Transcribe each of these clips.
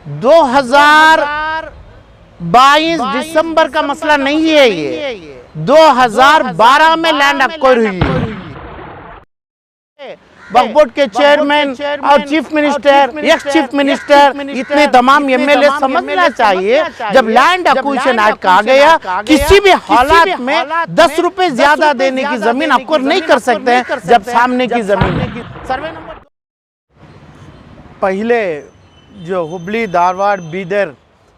2022 दिसंबर का मसला नहीं है, ये 2012 में लैंड एक्वायर हुई है। वक्फ बोर्ड के चेयरमैन और chief minister, ex chief minister, इतने तमाम एमएलए समझना चाहिए, जब लैंड एक्विजिशन एक्ट आ गया, किसी भी हालात में 10 रुपए ज्यादा देने की जमीन एक्वायर नहीं कर सकते हैं जब सामने की जमीन है। सर्वे नंबर पहले जो हुबली, धारवाड़, बीदर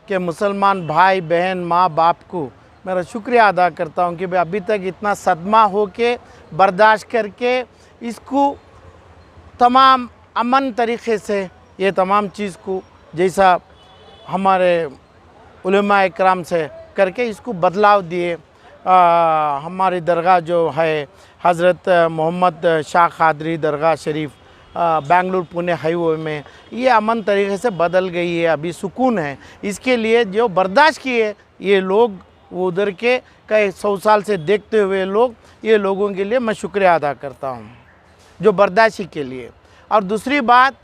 के मुसलमान भाई बहन, माँ बाप को मेरा शुक्रिया अदा करता हूँ कि भाई अभी तक इतना सदमा हो के बर्दाश्त करके इसको तमाम अमन तरीक़े से ये तमाम चीज़ को जैसा हमारे उलमा इकराम से करके इसको बदलाव दिए। हमारी दरगाह जो है हज़रत मोहम्मद शाह क़ादरी दरगाह शरीफ बेंगलुरु पुणे हाईवे में, ये अमन तरीक़े से बदल गई है, अभी सुकून है। इसके लिए जो बर्दाश्त किए ये लोग, वो उधर के कई 100 साल से देखते हुए लोग, ये लोगों के लिए मैं शुक्रिया अदा करता हूँ जो बर्दाश्ती के लिए। और दूसरी बात,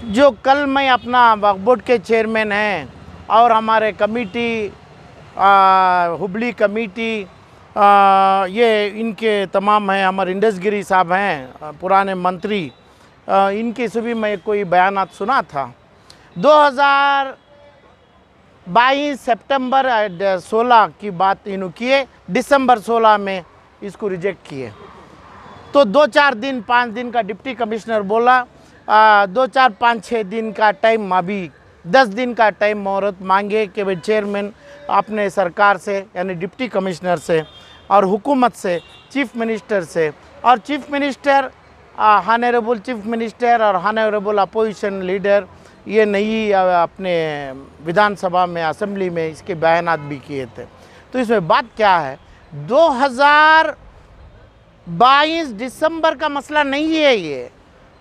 जो कल मैं अपना वक्फ बोर्ड के चेयरमैन हैं और हमारे कमेटी हुबली कमेटी, ये इनके तमाम हैं, हमारे इंडसगिरी साहब हैं पुराने मंत्री, इनके से भी मैं कोई बयानात सुना था। 2022 सितंबर 16 की बात इन्हों किए, दिसंबर 16 में इसको रिजेक्ट किए। तो 2-4 दिन 5 दिन का डिप्टी कमिश्नर बोला, 2-4-5-6 दिन का टाइम, अभी 10 दिन का टाइम मोहरत मांगे कि भाई चेयरमैन अपने सरकार से यानी डिप्टी कमिश्नर से और हुकूमत से, चीफ मिनिस्टर से, और chief minister honourable chief minister और हानरेबल अपोजिशन लीडर ये नई अपने विधानसभा में, असेंबली में इसके बयानात भी किए थे। तो इसमें बात क्या है, 2022 दिसंबर का मसला नहीं है, ये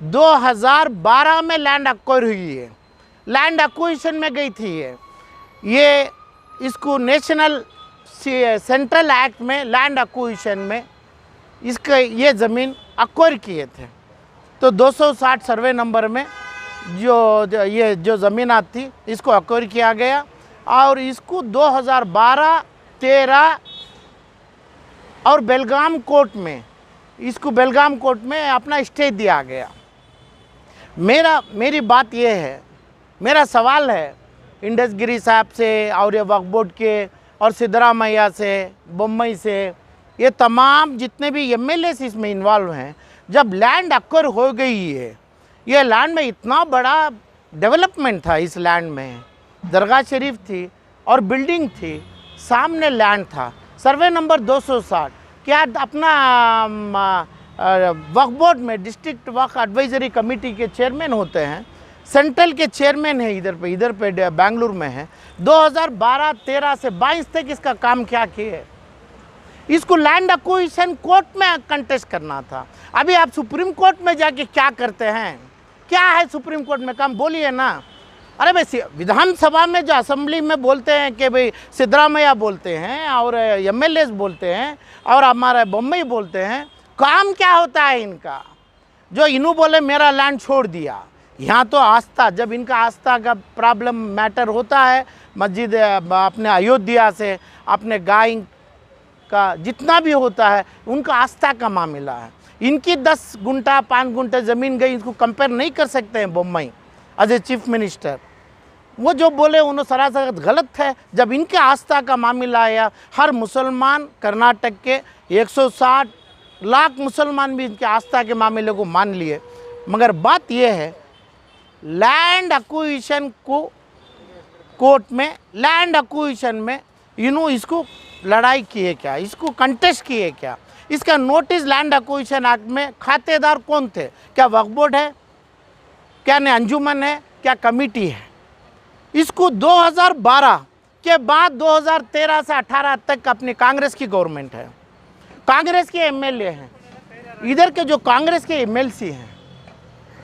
2012 में लैंड एक्वायर हुई है, लैंड एक्विजिशन में गई थी ये इसको नेशनल सेंट्रल एक्ट में लैंड एक्विजिशन में इसका ये ज़मीन एक्वायर किए थे। तो 260 सर्वे नंबर में ये जो ज़मीनात थी इसको एक्वायर किया गया और इसको 2012-13 और बेलगाम कोर्ट में, इसको बेलगाम कोर्ट में अपना स्टे दिया गया। मेरी बात ये है, मेरा सवाल है इंडसगिरी साहब से और ये वक्फ बोर्ड के और सिद्धरामैया से, बम्बई से, ये तमाम जितने भी एमएलए इसमें इन्वॉल्व हैं, जब लैंड एक्वायर हो गई है, ये लैंड में इतना बड़ा डेवलपमेंट था, इस लैंड में दरगाह शरीफ थी और बिल्डिंग थी, सामने लैंड था, सर्वे नंबर 260, क्या अपना वक्फ बोर्ड में डिस्ट्रिक्ट वक्फ एडवाइजरी कमेटी के चेयरमैन होते हैं, सेंट्रल के चेयरमैन है, इधर पे बेंगलुरु में है। 2012-13 से 22 तक इसका काम क्या किए, इसको लैंड एक्विजिशन कोर्ट में कंटेस्ट करना था। अभी आप सुप्रीम कोर्ट में जाके क्या करते हैं, क्या है सुप्रीम कोर्ट में काम, बोलिए ना। अरे भाई विधानसभा में जो असेंबली में बोलते हैं कि भाई सिद्धरामैया बोलते हैं और एमएलए बोलते हैं और हमारे बम्बई बोलते हैं, काम क्या होता है इनका, जो इन्हों बोले मेरा लैंड छोड़ दिया। यहाँ तो आस्था, जब इनका आस्था का प्रॉब्लम मैटर होता है, मस्जिद अपने अयोध्या से अपने गाय का जितना भी होता है, उनका आस्था का मामला है। इनकी 10 गुंठा 5 गुंठा ज़मीन गई, इसको कंपेयर नहीं कर सकते हैं Bombay as a chief minister. वो जो बोले उन्होंने सरासर गलत है। जब इनके आस्था का मामला आया, हर मुसलमान, कर्नाटक के 160 लाख मुसलमान भी इनके आस्था के मामले को मान लिए। मगर बात यह है, लैंड एक्विजिशन को कोर्ट में, लैंड एक्विजिशन में इन्हों इसको लड़ाई किए क्या, इसको कंटेस्ट किए क्या, इसका नोटिस लैंड एक्विजिशन एक्ट में खातेदार कौन थे, क्या वक्फ बोर्ड है, क्या अंजुमन है, क्या कमेटी है। इसको 2012 के बाद 2013 से 18 तक अपनी कांग्रेस की गवर्नमेंट है, कांग्रेस के एमएलए हैं, इधर के जो कांग्रेस के एमएलसी हैं,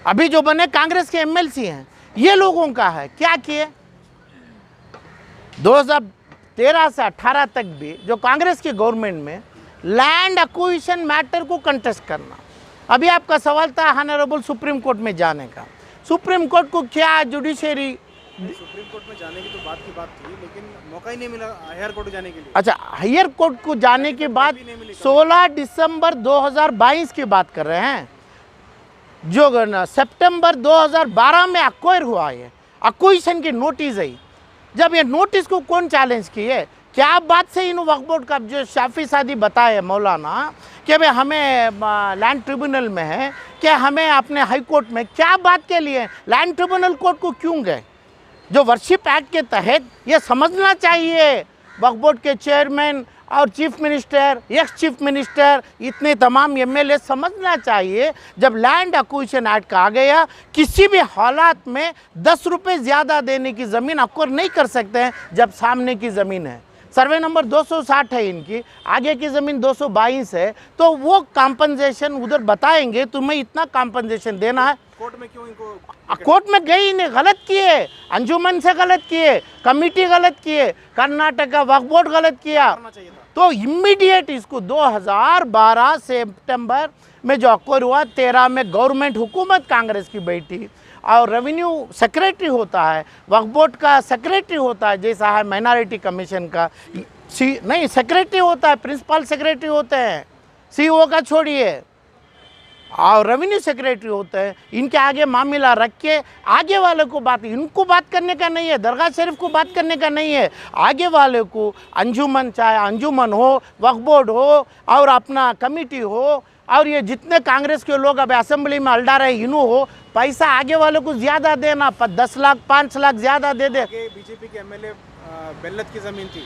अभी जो बने कांग्रेस के एमएलसी हैं, ये लोगों का है। क्या किए 2013 से 18 तक भी जो कांग्रेस की गवर्नमेंट में लैंड एक्विजिशन मैटर को कंटेस्ट करना। अभी आपका सवाल था हानरेबल सुप्रीम कोर्ट में जाने का। सुप्रीम कोर्ट को क्या जुडिशरी। सुप्रीम कोर्ट में जाने की तो बात थी, लेकिन मौका ही नहीं मिला हायर कोर्ट जाने के लिए। अच्छा, हायर कोर्ट को जाने के बाद 16 दिसंबर 2022 की बात कर रहे हैं, जो सितंबर 2012 में अक्वायर हुआ, ये अक्विजिशन की नोटिस है। जब ये नोटिस को कौन चैलेंज किए, क्या बात से इन वक्फ बोर्ड का जो शाफी सादी बताए मौलाना कि भाई हमें लैंड ट्रिब्यूनल में है, क्या हमें अपने हाई कोर्ट में, क्या बात के लिए लैंड ट्रिब्यूनल कोर्ट को क्यों गए? जो वर्शिप एक्ट के तहत ये समझना चाहिए वक्फ बोर्ड के चेयरमैन और chief minister, ex chief minister, इतने तमाम एमएलए समझना चाहिए, जब लैंड एक्विजिशन एक्ट का आ गया, किसी भी हालात में 10 रुपये ज़्यादा देने की ज़मीन एक्वायर नहीं कर सकते हैं जब सामने की ज़मीन है। सर्वे नंबर 260 है इनकी, आगे की ज़मीन 222 है, तो वो कॉम्पनसेशन उधर बताएंगे तुम्हें इतना कॉम्पनसेशन देना है। कोर्ट में क्यों इनको, कोर्ट में गई नहीं, गलत किए, अंजुमन से गलत किए, कमिटी गलत किए, कर्नाटक का वक्फ बोर्ड गलत किया, तो इमीडिएट इसको 2012 सितंबर में जो अक्वायर हुआ, 13 में गवर्नमेंट हुकूमत कांग्रेस की बैठी और रेवेन्यू सेक्रेटरी होता है, वक्फ बोर्ड का सेक्रेटरी होता है, जैसा है माइनॉरिटी कमीशन का नहीं सेक्रेटरी होता है, प्रिंसिपल सेक्रेटरी होते हैं, सीईओ का छोड़िए, और रेवेन्यू सेक्रेटरी होते हैं। इनके आगे मामला रख के आगे वाले को बात, इनको बात करने का नहीं है, दरगाह शरीफ को बात करने का नहीं है, आगे वाले को अंजुमन, चाहे अंजुमन हो, वक्फ बोर्ड हो और अपना कमिटी हो, और ये जितने कांग्रेस के लोग अब असेंबली में अल्डा रहे इनू हो, पैसा आगे वाले को ज़्यादा देना, 10 लाख 5 लाख ज़्यादा दे दे। बीजेपी के एमएलए बेल्लत की ज़मीन थी,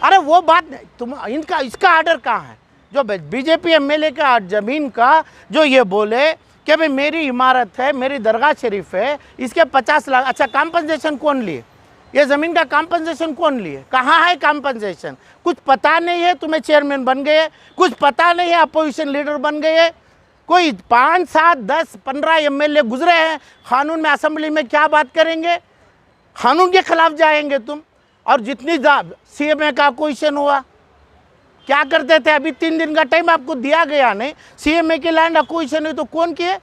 अरे वो बात नहीं, तुम इनका इसका आर्डर कहाँ है? जो बीजेपी एमएलए का ज़मीन का जो ये बोले कि भाई मेरी इमारत है, मेरी दरगाह शरीफ है, इसके 50 लाख, अच्छा कॉम्पनसेशन कौन लिए? ये ज़मीन का कॉम्पनसेशन कौन लिए? कहाँ है कॉम्पनसेशन? कुछ पता नहीं है, तुम्हें चेयरमैन बन गए, कुछ पता नहीं है, अपोजिशन लीडर बन गए, कोई 5, 7, 10, 15 एमएलए गुजरे हैं, कानून में असेंबली में क्या बात करेंगे? कानून के खिलाफ जाएंगे तुम। और जितनी सीएमए का क्वेश्चन हुआ, क्या करते थे? अभी 3 दिन का टाइम आपको दिया गया नहीं, सीएमए के लैंड एक्विजिशन है तो कौन किए?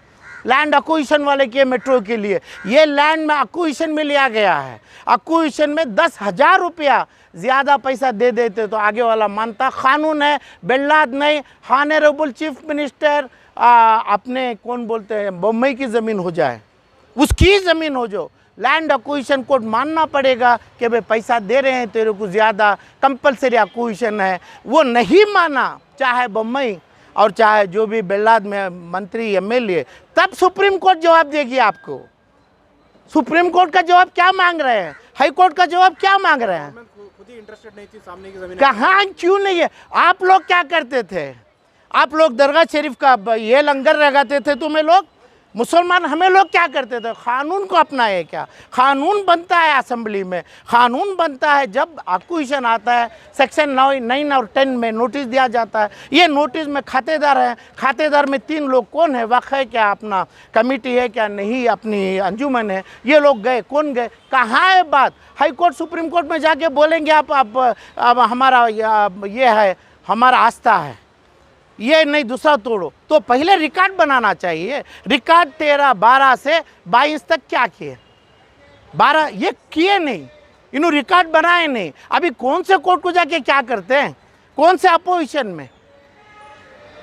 लैंड एक्विजिशन वाले किए मेट्रो के लिए। ये लैंड में एक्विजिशन में लिया गया है, एक्विजिशन में 10,000 रुपया ज़्यादा पैसा दे देते तो आगे वाला मानता। कानून है, बेल्लाद नहीं, ऑनरेबल चीफ मिनिस्टर अपने कौन बोलते हैं बम्बई की ज़मीन हो जाए, उसकी ज़मीन हो, जो लैंड एक्विजिशन कोर्ट मानना पड़ेगा कि भाई पैसा दे रहे हैं तेरे को ज़्यादा, कंपलसरी एक्विजिशन है, वो नहीं माना, चाहे बम्बई और चाहे जो भी बेल्लाद में मंत्री एमएलए, तब सुप्रीम कोर्ट जवाब देगी आपको। सुप्रीम कोर्ट का जवाब क्या मांग रहे हैं? हाई कोर्ट का जवाब क्या मांग रहे हैं? खुद ही इंटरेस्टेड नहीं थी सामने की ज़मीन, कहाँ क्यों नहीं है? आप लोग क्या करते थे? आप लोग दरगाह शरीफ का ये लंगर लगाते थे, तुम्हें लोग मुसलमान, हमें लोग क्या करते थे? कानून को अपनाए क्या? कानून बनता है असेंबली में, कानून बनता है जब एक्विजिशन आता है, सेक्शन 9 और 10 में नोटिस दिया जाता है। ये नोटिस में खातेदार हैं, खातेदार में 3 लोग कौन है? वक्फ है क्या, अपना कमेटी है क्या, नहीं अपनी अंजुमन है, ये लोग गए, कौन गए? कहाँ है बात? हाई कोर्ट सुप्रीम कोर्ट में जाके बोलेंगे आप अब हमारा ये है, हमारा आस्था है, ये नहीं दूसरा तोड़ो, तो पहले रिकॉर्ड बनाना चाहिए। रिकॉर्ड 13, 12 से 22 तक क्या किए? 12 ये किए नहीं, इन्होंने रिकॉर्ड बनाए नहीं। अभी कौन से कोर्ट को जाके क्या करते हैं? कौन से अपोजिशन में?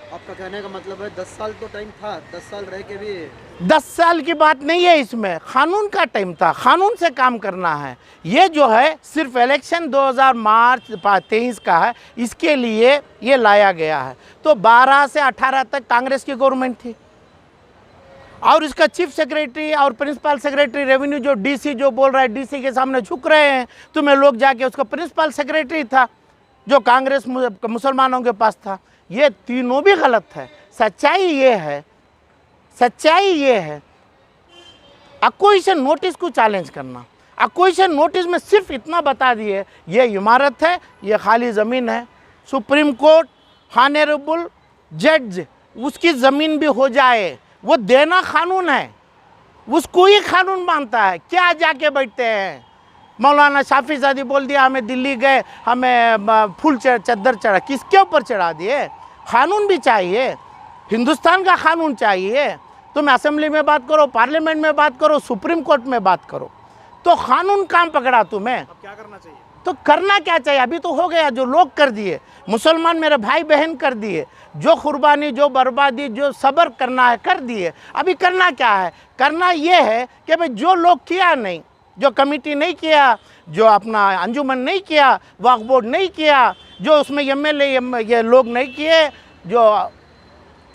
आपका कहने का मतलब है 10 साल तो टाइम था, 10 साल रह के भी 10 साल की बात नहीं है, इसमें कानून का टाइम था, कानून से काम करना है। ये जो है सिर्फ इलेक्शन 2000 मार्च 23 का है, इसके लिए ये लाया गया है। तो 12 से 18 तक कांग्रेस की गवर्नमेंट थी और इसका चीफ सेक्रेटरी और प्रिंसिपल सेक्रेटरी रेवेन्यू जो डीसी जो बोल रहा है, डीसी के सामने झुक रहे हैं, तुम्हें लोग जाके उसका प्रिंसिपल सेक्रेटरी था जो कांग्रेस मुसलमानों के पास था। ये तीनों भी गलत है। सच्चाई ये है, सच्चाई ये है, एक्विजिशन नोटिस को चैलेंज करना। एक्विजिशन नोटिस में सिर्फ इतना बता दिए ये इमारत है, ये खाली ज़मीन है, सुप्रीम कोर्ट ऑनरेबल जज उसकी ज़मीन भी हो जाए, वो देना कानून है, उसको ही कानून मानता है। क्या जाके बैठते हैं? मौलाना शाफी सादी बोल दिया हमें दिल्ली गए, हमें फूल चद्दर चढ़ा, किसके ऊपर चढ़ा दिए? कानून भी चाहिए, हिंदुस्तान का कानून चाहिए, तुम असेंबली में बात करो, पार्लियामेंट में बात करो, सुप्रीम कोर्ट में बात करो, तो कानून काम पकड़ा तुम्हें। अब क्या करना चाहिए? तो करना क्या चाहिए? अभी तो हो गया, जो लोग कर दिए, मुसलमान मेरे भाई बहन कर दिए, जो कुर्बानी, जो बर्बादी, जो सब्र करना है कर दिए। अभी करना क्या है? करना ये है कि भाई जो लोग किया नहीं, जो कमेटी नहीं किया, जो अपना अंजुमन नहीं किया, वक्फ बोर्ड नहीं किया, जो उसमें एमएलए ये लोग नहीं किए, जो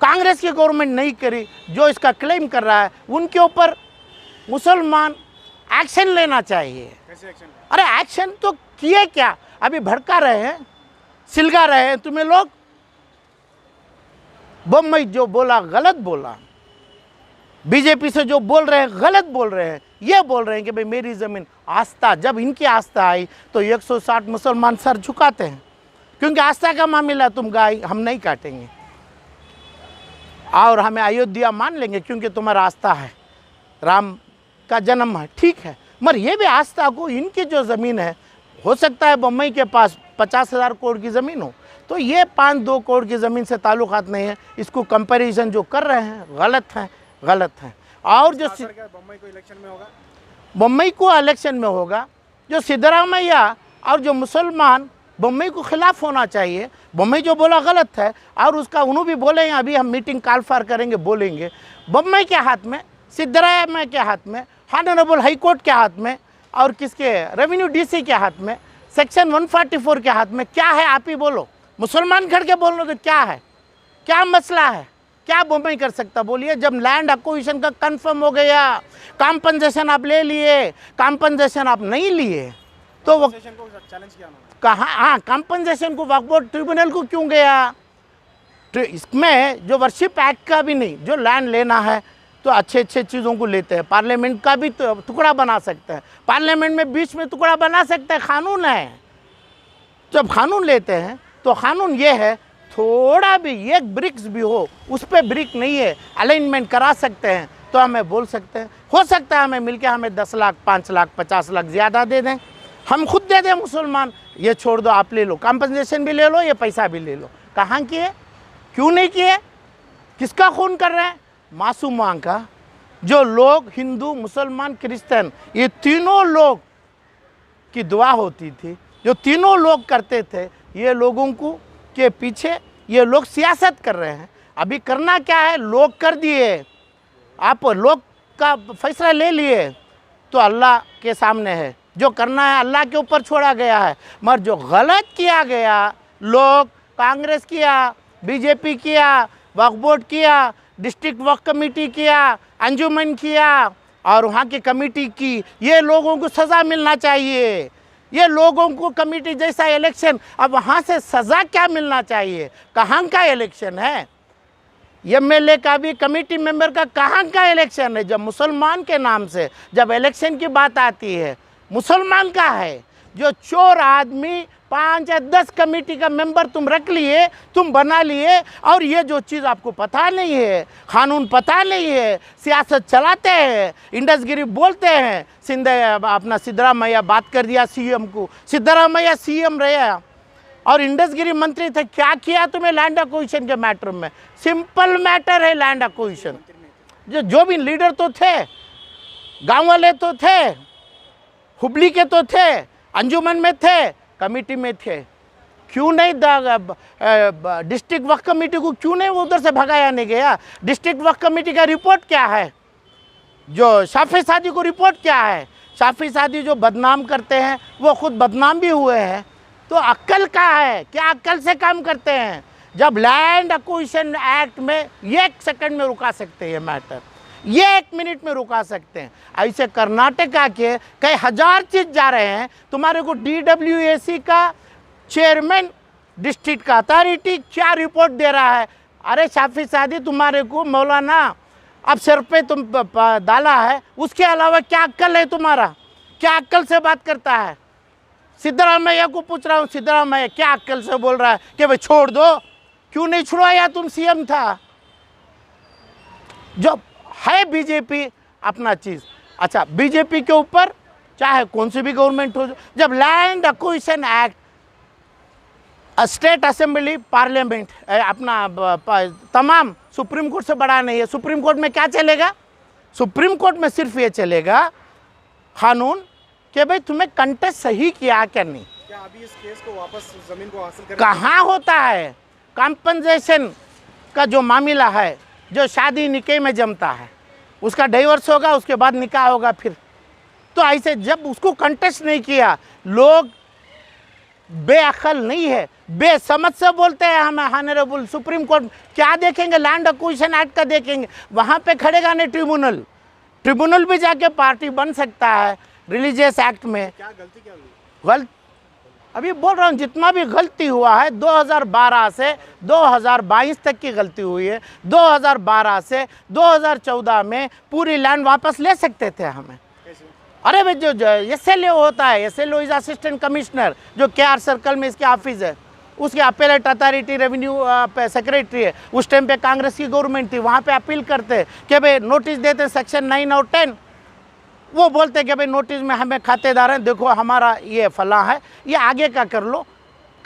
कांग्रेस की गवर्नमेंट नहीं करी, जो इसका क्लेम कर रहा है, उनके ऊपर मुसलमान एक्शन लेना चाहिए। कैसे एक्शन? अरे एक्शन तो किए क्या? अभी भड़का रहे हैं, सिलगा रहे हैं तुम्हें लोग। बम्बई जो बोला गलत बोला, बीजेपी से जो बोल रहे हैं गलत बोल रहे हैं। ये बोल रहे हैं कि भाई मेरी ज़मीन, आस्था, जब इनकी आस्था आई तो 160 मुसलमान सर झुकाते हैं, क्योंकि आस्था का मामला, तुम गाय हम नहीं काटेंगे और हमें अयोध्या मान लेंगे क्योंकि तुम्हारा आस्था है, राम का जन्म है, ठीक है। मगर ये भी आस्था को, इनकी जो ज़मीन है, हो सकता है बम्बई के पास 50,000 करोड़ की ज़मीन हो, तो ये 5-2 करोड़ की ज़मीन से ताल्लुकात नहीं है। इसको कंपैरिजन जो कर रहे हैं गलत है, गलत है। और जो बम्बई को इलेक्शन में होगा, बम्बई को इलेक्शन में होगा, जो सिद्धरामैया और जो मुसलमान, बम्बई को खिलाफ होना चाहिए। बम्बई जो बोला गलत है, और उसका उन्होंने भी बोले, अभी हम मीटिंग कॉल फॉर करेंगे, बोलेंगे। बम्बई के हाथ में, सिद्धरामैया के हाथ में, ऑनरेबल हाई कोर्ट के हाथ में, और किसके, रेवेन्यू डीसी के हाथ में, सेक्शन 144 के हाथ में। क्या है आप ही बोलो, मुसलमान खड़ के बोल रहे तो क्या है, क्या मसला है, क्या बम्बई कर सकता? बोलिए। जब लैंड एक्विजिशन का कंफर्म हो गया, कॉम्पनसेशन आप ले लिए, कॉम्पनसेशन आप नहीं लिए, तो वो चैलेंज किया कहाँ? हाँ, कॉम्पनसेशन को वक्फ बोर्ड ट्रिब्यूनल को क्यों गया? इसमें जो वर्शिप एक्ट का भी नहीं, जो लैंड लेना है तो अच्छे अच्छे चीज़ों को लेते हैं। पार्लियामेंट का भी तो टुकड़ा बना सकते हैं, पार्लियामेंट में बीच में टुकड़ा बना सकते हैं, कानून है। जब कानून लेते हैं तो कानून ये है, थोड़ा भी एक ब्रिक्स भी हो, उस पर ब्रिक नहीं है, अलाइनमेंट करा सकते हैं, तो हमें बोल सकते हैं। हो सकता है हमें मिलके हमें 10 लाख, 5 लाख, 50 लाख ज़्यादा दे दें, हम खुद दे दें मुसलमान, ये छोड़ दो, आप ले लो, कॉम्पनसेशन भी ले लो, ये पैसा भी ले लो। कहाँ किए? क्यों नहीं किए? किसका खून कर रहे हैं? मासूमां का। जो लोग हिंदू, मुसलमान, क्रिश्चियन, ये तीनों लोग की दुआ होती थी, जो तीनों लोग करते थे, ये लोगों को के पीछे ये लोग सियासत कर रहे हैं। अभी करना क्या है? लोग कर दिए, आप लोग का फैसला ले लिए, तो अल्लाह के सामने है, जो करना है अल्लाह के ऊपर छोड़ा गया है। मगर जो गलत किया गया, लोग कांग्रेस किया, बीजेपी किया, वक्फ बोर्ड किया, डिस्ट्रिक्ट वक्फ कमेटी किया, अंजुमन किया, और वहाँ की कमेटी की, ये लोगों को सज़ा मिलना चाहिए। ये लोगों को कमेटी जैसा इलेक्शन, अब वहाँ से सज़ा क्या मिलना चाहिए? कहाँ का इलेक्शन है? एमएलए का भी, कमेटी मेंबर का कहाँ का इलेक्शन है? जब मुसलमान के नाम से जब इलेक्शन की बात आती है, मुसलमान का है। जो चोर आदमी 5 या 10 कमेटी का मेंबर तुम रख लिए, तुम बना लिए, और ये जो चीज़ आपको पता नहीं है, कानून पता नहीं है, सियासत चलाते हैं, इंडसगिरी बोलते हैं। अपना सिद्धरामैया बात कर दिया सीएम को, सिद्धरामैया सीएम रहे और इंडसगिरी मंत्री थे। क्या किया तुम्हें लैंड एक्विजिशन के मैटर में? सिंपल मैटर है लैंड एक्विजिशन। जो भी लीडर तो थे, गाँव वाले तो थे, हुबली के तो थे, अंजुमन में थे, कमेटी में थे, क्यों नहीं डिस्ट्रिक्ट वक्फ कमेटी को क्यों नहीं उधर से भगाया नहीं गया? डिस्ट्रिक्ट वक्फ कमेटी का रिपोर्ट क्या है? जो शाफी सादी को रिपोर्ट क्या है? शाफी सादी जो बदनाम करते हैं वो खुद बदनाम भी हुए हैं। तो अक्ल का है, क्या अक्ल से काम करते हैं? जब लैंड एक्विजिशन एक्ट में 1 सेकंड में रुका सकते हैं मैटर, ये 1 मिनट में रुका सकते हैं। ऐसे कर्नाटका के कई हजार चीज जा रहे हैं। तुम्हारे को DWAC का चेयरमैन, डिस्ट्रिक्ट का अथॉरिटी क्या रिपोर्ट दे रहा है? अरे शाफी सादी, तुम्हारे को मौलाना अब सर पे तुम डाला है, उसके अलावा क्या अक्ल है तुम्हारा? क्या अक्ल से बात करता है? सिद्धरामैया को पूछ रहा हूँ, सिद्धरामैया क्या अक्ल से बोल रहा है कि भाई छोड़ दो? क्यों नहीं छुड़वाया? तुम सीएम था। जो है बीजेपी अपना चीज़। अच्छा, बीजेपी के ऊपर चाहे कौन सी भी गवर्नमेंट हो, जब land acquisition act state assembly parliament अपना तमाम सुप्रीम कोर्ट से बड़ा नहीं है। सुप्रीम कोर्ट में क्या चलेगा? सुप्रीम कोर्ट में सिर्फ ये चलेगा कानून कि भाई तुम्हें कंटेस्ट सही किया क्या नहीं। क्या अभी इस केस को वापस जमीन को हासिल करने कहाँ होता है कॉम्पनसेशन का जो मामला है, जो शादी निकाह में जमता है, उसका डाइवोर्स होगा, उसके बाद निकाह होगा फिर। तो ऐसे जब उसको कंटेस्ट नहीं किया, लोग बेअक्ल नहीं है, बेसमझ से बोलते हैं हम ऑनरेबल सुप्रीम कोर्ट क्या देखेंगे, लैंड एक्विजिशन एक्ट का देखेंगे, वहाँ पे खड़ेगा नहीं ट्रिब्यूनल। ट्रिब्यूनल भी जाके पार्टी बन सकता है रिलीजियस एक्ट में। क्या गलती क्या हुई? गलत अभी बोल रहा हूँ, जितना भी गलती हुआ है 2012 से 2022 तक की गलती हुई है। 2012 से 2014 में पूरी लैंड वापस ले सकते थे हमें। कैसे? अरे भाई जो SLO होता है, SLO इज असिस्टेंट कमिश्नर, जो KR सर्कल में इसके ऑफिस है, उसके अपीलेट अथॉरिटी रेवेन्यू सेक्रेटरी है। उस टाइम पे कांग्रेस की गवर्नमेंट थी, वहाँ पे अपील करते कि भाई नोटिस देते सेक्शन 9 और 10, वो बोलते कि भाई नोटिस में हमें खातेदार हैं, देखो हमारा ये फला है, ये आगे का कर लो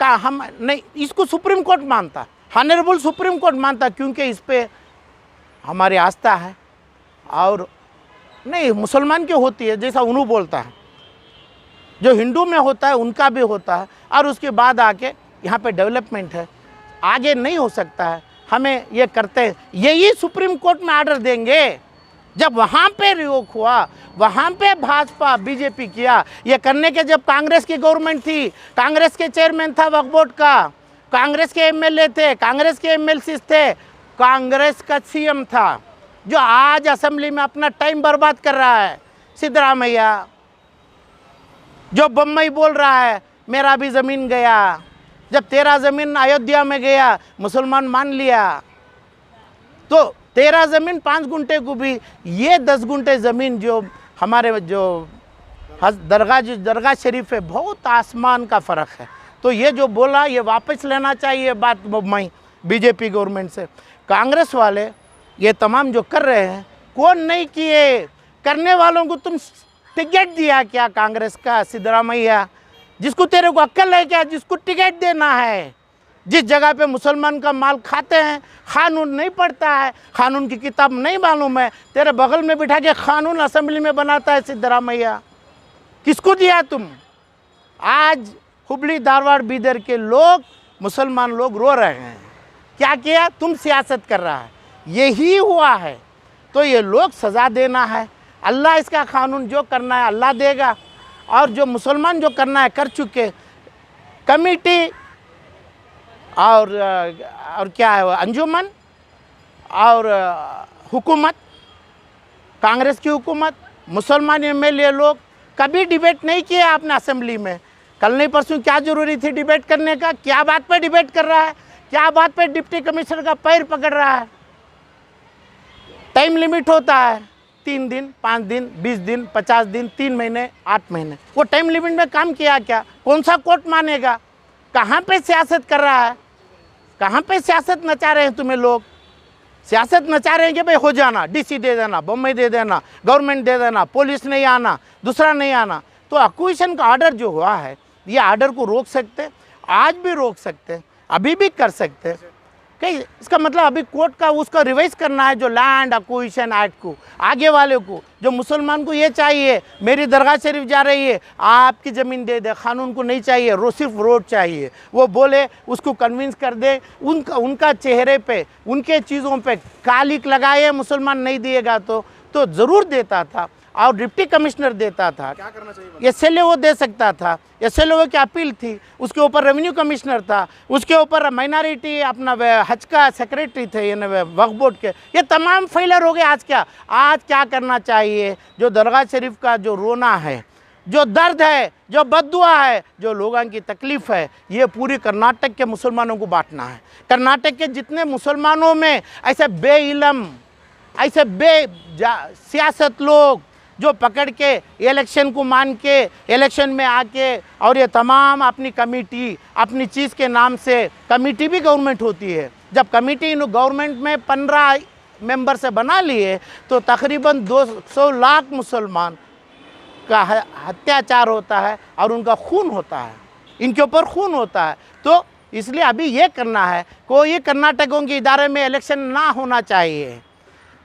का हम नहीं। इसको सुप्रीम कोर्ट मानता, ऑनरेबल सुप्रीम कोर्ट मानता, क्योंकि इस पर हमारी आस्था है। और नहीं मुसलमान की होती है, जैसा उन्हों बोलता है, जो हिंदू में होता है उनका भी होता है। और उसके बाद आके यहाँ पे डेवलपमेंट है, आगे नहीं हो सकता है, हमें ये करते हैं। यही सुप्रीम कोर्ट में ऑर्डर देंगे। जब वहाँ पे रिवोक हुआ, वहाँ पे भाजपा बीजेपी किया, ये करने के जब कांग्रेस की गवर्नमेंट थी, कांग्रेस के चेयरमैन था वक्फ बोर्ड का, कांग्रेस के MLA थे, कांग्रेस के MLCs थे, कांग्रेस का CM था, जो आज असेंबली में अपना टाइम बर्बाद कर रहा है सिद्धरामैया, जो बम्बई बोल रहा है मेरा भी ज़मीन गया। जब तेरा ज़मीन अयोध्या में गया, मुसलमान मान लिया, तो तेरा ज़मीन 5 गुंठे को भी, ये 10 गुंठे ज़मीन जो हमारे जो दरगाह शरीफ है, बहुत आसमान का फ़र्क है। तो ये जो बोला ये वापस लेना चाहिए बात मैं बीजेपी गवर्नमेंट से। कांग्रेस वाले ये तमाम जो कर रहे हैं, कौन नहीं किए? करने वालों को तुम टिकट दिया क्या कांग्रेस का? सिद्धरामैया, जिसको तेरे को अक्ल है क्या, जिसको टिकट देना है? जिस जगह पे मुसलमान का माल खाते हैं, कानून नहीं पढ़ता है, कानून की किताब नहीं मालूम है, तेरे बगल में बिठा के कानून असेंबली में बनाता है सिद्धरामैया। किसको दिया तुम? आज हुबली धारवाड़ बीदर के लोग, मुसलमान लोग रो रहे हैं। क्या किया? तुम सियासत कर रहा है, यही हुआ है। तो ये लोग सज़ा देना है, अल्लाह इसका कानून जो करना है अल्लाह देगा, और जो मुसलमान जो करना है कर चुके। कमेटी और क्या है, अंजुमन और हुकूमत, कांग्रेस की हुकूमत, मुसलमान MLA लोग कभी डिबेट नहीं किया आपने असेंबली में। कल नहीं परसों क्या ज़रूरी थी डिबेट करने का? क्या बात पे डिबेट कर रहा है? क्या बात पे डिप्टी कमिश्नर का पैर पकड़ रहा है? टाइम लिमिट होता है 3 दिन, 5 दिन, 20 दिन, 50 दिन, 3 महीने, 8 महीने। वो टाइम लिमिट में काम किया क्या? कौन सा कोर्ट मानेगा? कहाँ पे सियासत कर रहा है? कहाँ पे सियासत नचा रहे हैं तुम्हें लोग? सियासत नचा रहे हैं कि भाई हो जाना, DC दे देना, बम्बई दे देना, गवर्नमेंट दे देना, पुलिस नहीं आना, दूसरा नहीं आना। तो एक्विजिशन का ऑर्डर जो हुआ है, ये ऑर्डर को रोक सकते, आज भी रोक सकते, अभी भी कर सकते। कहीं इसका मतलब अभी कोर्ट का उसका रिवाइज करना है, जो लैंड एक्विजिशन एक्ट को, आगे वाले को, जो मुसलमान को ये चाहिए मेरी दरगाह शरीफ जा रही है, आपकी ज़मीन दे दे, कानून को नहीं चाहिए, सिर्फ रोड चाहिए, वो बोले उसको कन्विंस कर दे, उनका चेहरे पे, उनके चीज़ों पे कालिक लगाए, मुसलमान नहीं दिएगा तो ज़रूर देता था, और डिप्टी कमिश्नर देता था। क्या करना चाहिए? SLO दे सकता था, SLO की अपील थी, उसके ऊपर रेवेन्यू कमिश्नर था, उसके ऊपर माइनॉरिटी अपना हज का सेक्रेटरी थे, वक्फ बोर्ड के, ये तमाम फेलर हो गए। आज क्या करना चाहिए? जो दरगाह शरीफ का जो रोना है, जो दर्द है, जो बद्दुआ है, जो लोगों की तकलीफ़ है, ये पूरी कर्नाटक के मुसलमानों को बांटना है। कर्नाटक के जितने मुसलमानों में ऐसे बेइलम, ऐसे सियासत लोग जो पकड़ के इलेक्शन को मान के इलेक्शन में आके, और ये तमाम अपनी कमेटी, अपनी चीज़ के नाम से, कमेटी भी गवर्नमेंट होती है, जब कमेटी गवर्नमेंट में 15 मेंबर से बना लिए, तो तकरीबन 200 लाख मुसलमान का अत्याचार होता है और उनका खून होता है, इनके ऊपर खून होता है। तो इसलिए अभी ये करना है, कोई कर्नाटकों के इदारे में इलेक्शन ना होना चाहिए,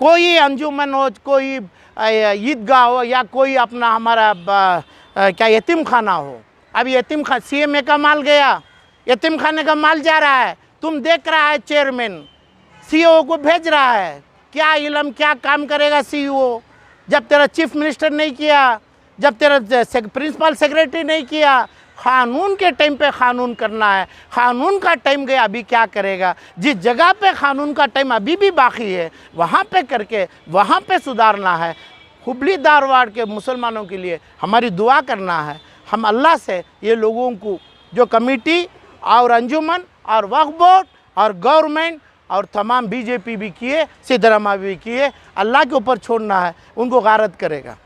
कोई अंजुमन हो, कोई ईदगाह हो, या कोई अपना हमारा क्या यतीम खाना हो। अब यतीम खा CMA का माल गया, यतीम खाने का माल जा रहा है, तुम देख रहा है चेयरमैन CEO को भेज रहा है। क्या इलम, क्या काम करेगा CEO जब तेरा चीफ मिनिस्टर नहीं किया, जब तेरा प्रिंसिपल सेक्रेटरी नहीं किया। क़ानून के टाइम पे क़ानून करना है, क़ानून का टाइम गया, अभी क्या करेगा। जिस जगह पे क़ानून का टाइम अभी भी बाकी है वहाँ पे करके वहाँ पे सुधारना है। हुबली धारवाड़ के मुसलमानों के लिए हमारी दुआ करना है। हम अल्लाह से ये लोगों को, जो कमेटी और अंजुमन और वक्फ बोर्ड और गवर्नमेंट और तमाम BJP भी किए, सिद्धरामैया भी किए, अल्लाह के ऊपर छोड़ना है, उनको गारत करेगा।